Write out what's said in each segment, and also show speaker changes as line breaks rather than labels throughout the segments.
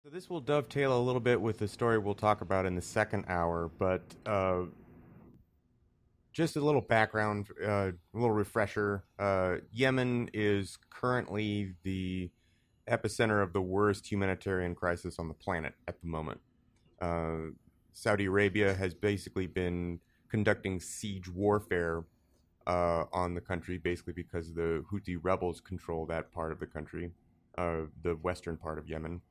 So this will dovetail a little bit with the story we'll talk about in the second hour, but just a little background, a little refresher. Yemen is currently the epicenter of the worst humanitarian crisis on the planet at the moment. Uh, Saudi Arabia has basically been conducting siege warfare on the country, basically because the Houthi rebels control that part of the country, the western part of Yemen.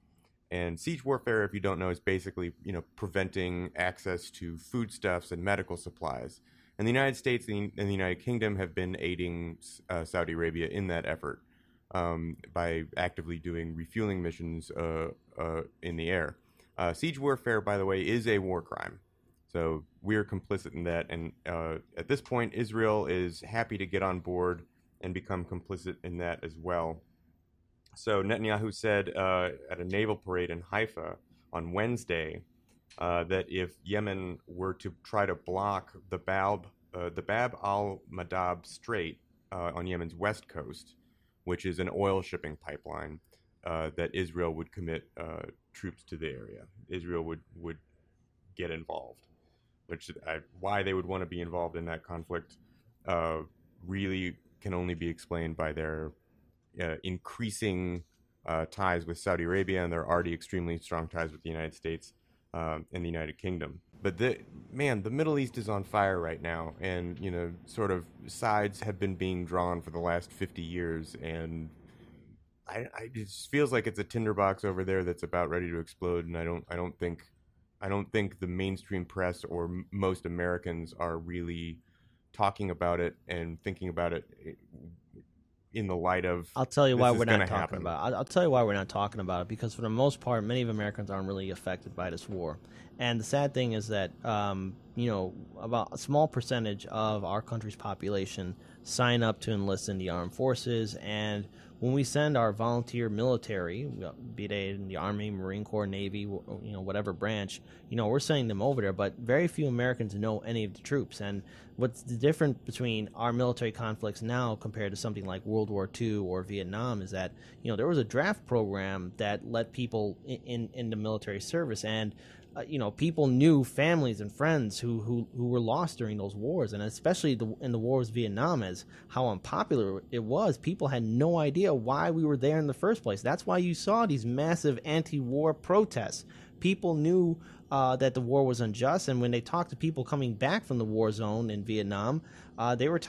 And siege warfare, if you don't know, is basically preventing access to foodstuffs and medical supplies. And the United States and the United Kingdom have been aiding Saudi Arabia in that effort by actively doing refueling missions in the air. Siege warfare, by the way, is a war crime. So we're complicit in that. And at this point, Israel is happy to get on board and become complicit in that as well. So Netanyahu said at a naval parade in Haifa on Wednesday that if Yemen were to try to block the Bab al-Mandab Strait on Yemen's west coast, which is an oil shipping pipeline, that Israel would commit troops to the area. Israel would get involved, why they would want to be involved in that conflict really can only be explained by their increasing ties with Saudi Arabia and their already extremely strong ties with the United States and the United Kingdom. But the Middle East is on fire right now, and sort of sides have been being drawn for the last 50 years, and it just feels like it's a tinderbox over there that's about ready to explode. And I don't think the mainstream press or most Americans are really talking about it and thinking about it in the light of.
I'll tell you why we're not talking
happen.
about it. I'll tell you why we're not talking about it, because for the most part, many of Americans aren't really affected by this war. And the sad thing is that, about a small percentage of our country's population sign up to enlist in the armed forces. And when we send our volunteer military, be they in the Army, Marine Corps, Navy, whatever branch, we're sending them over there. But very few Americans know any of the troops. And what's the difference between our military conflicts now compared to something like World War II or Vietnam is that, there was a draft program that let people in the military service. And people knew families and friends who were lost during those wars, and especially in the wars of Vietnam, as how unpopular it was. People had no idea why we were there in the first place. That's why you saw these massive anti-war protests. People knew that the war was unjust, and when they talked to people coming back from the war zone in Vietnam, they were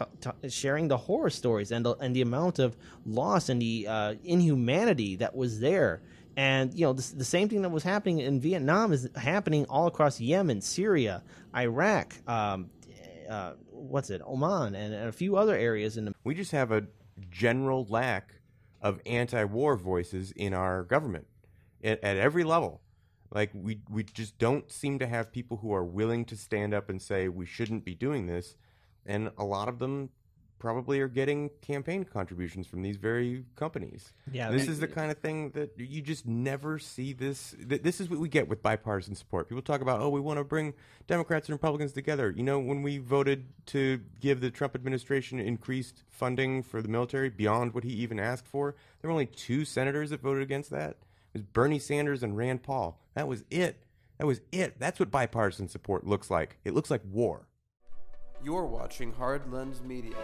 sharing the horror stories and the amount of loss and the inhumanity that was there. And, the same thing that was happening in Vietnam is happening all across Yemen, Syria, Iraq, Oman, and a few other areas.
We just have a general lack of anti-war voices in our government at every level. Like, we just don't seem to have people who are willing to stand up and say we shouldn't be doing this. And a lot of them probably are getting campaign contributions from these very companies. Yeah, this is the kind of thing that you just never see. This is what we get with bipartisan support. People talk about, we want to bring Democrats and Republicans together. When we voted to give the Trump administration increased funding for the military beyond what he even asked for, there were only 2 senators that voted against that. It was Bernie Sanders and Rand Paul. That was it. That's what bipartisan support looks like. It looks like war.
You're watching Hard Lens Media.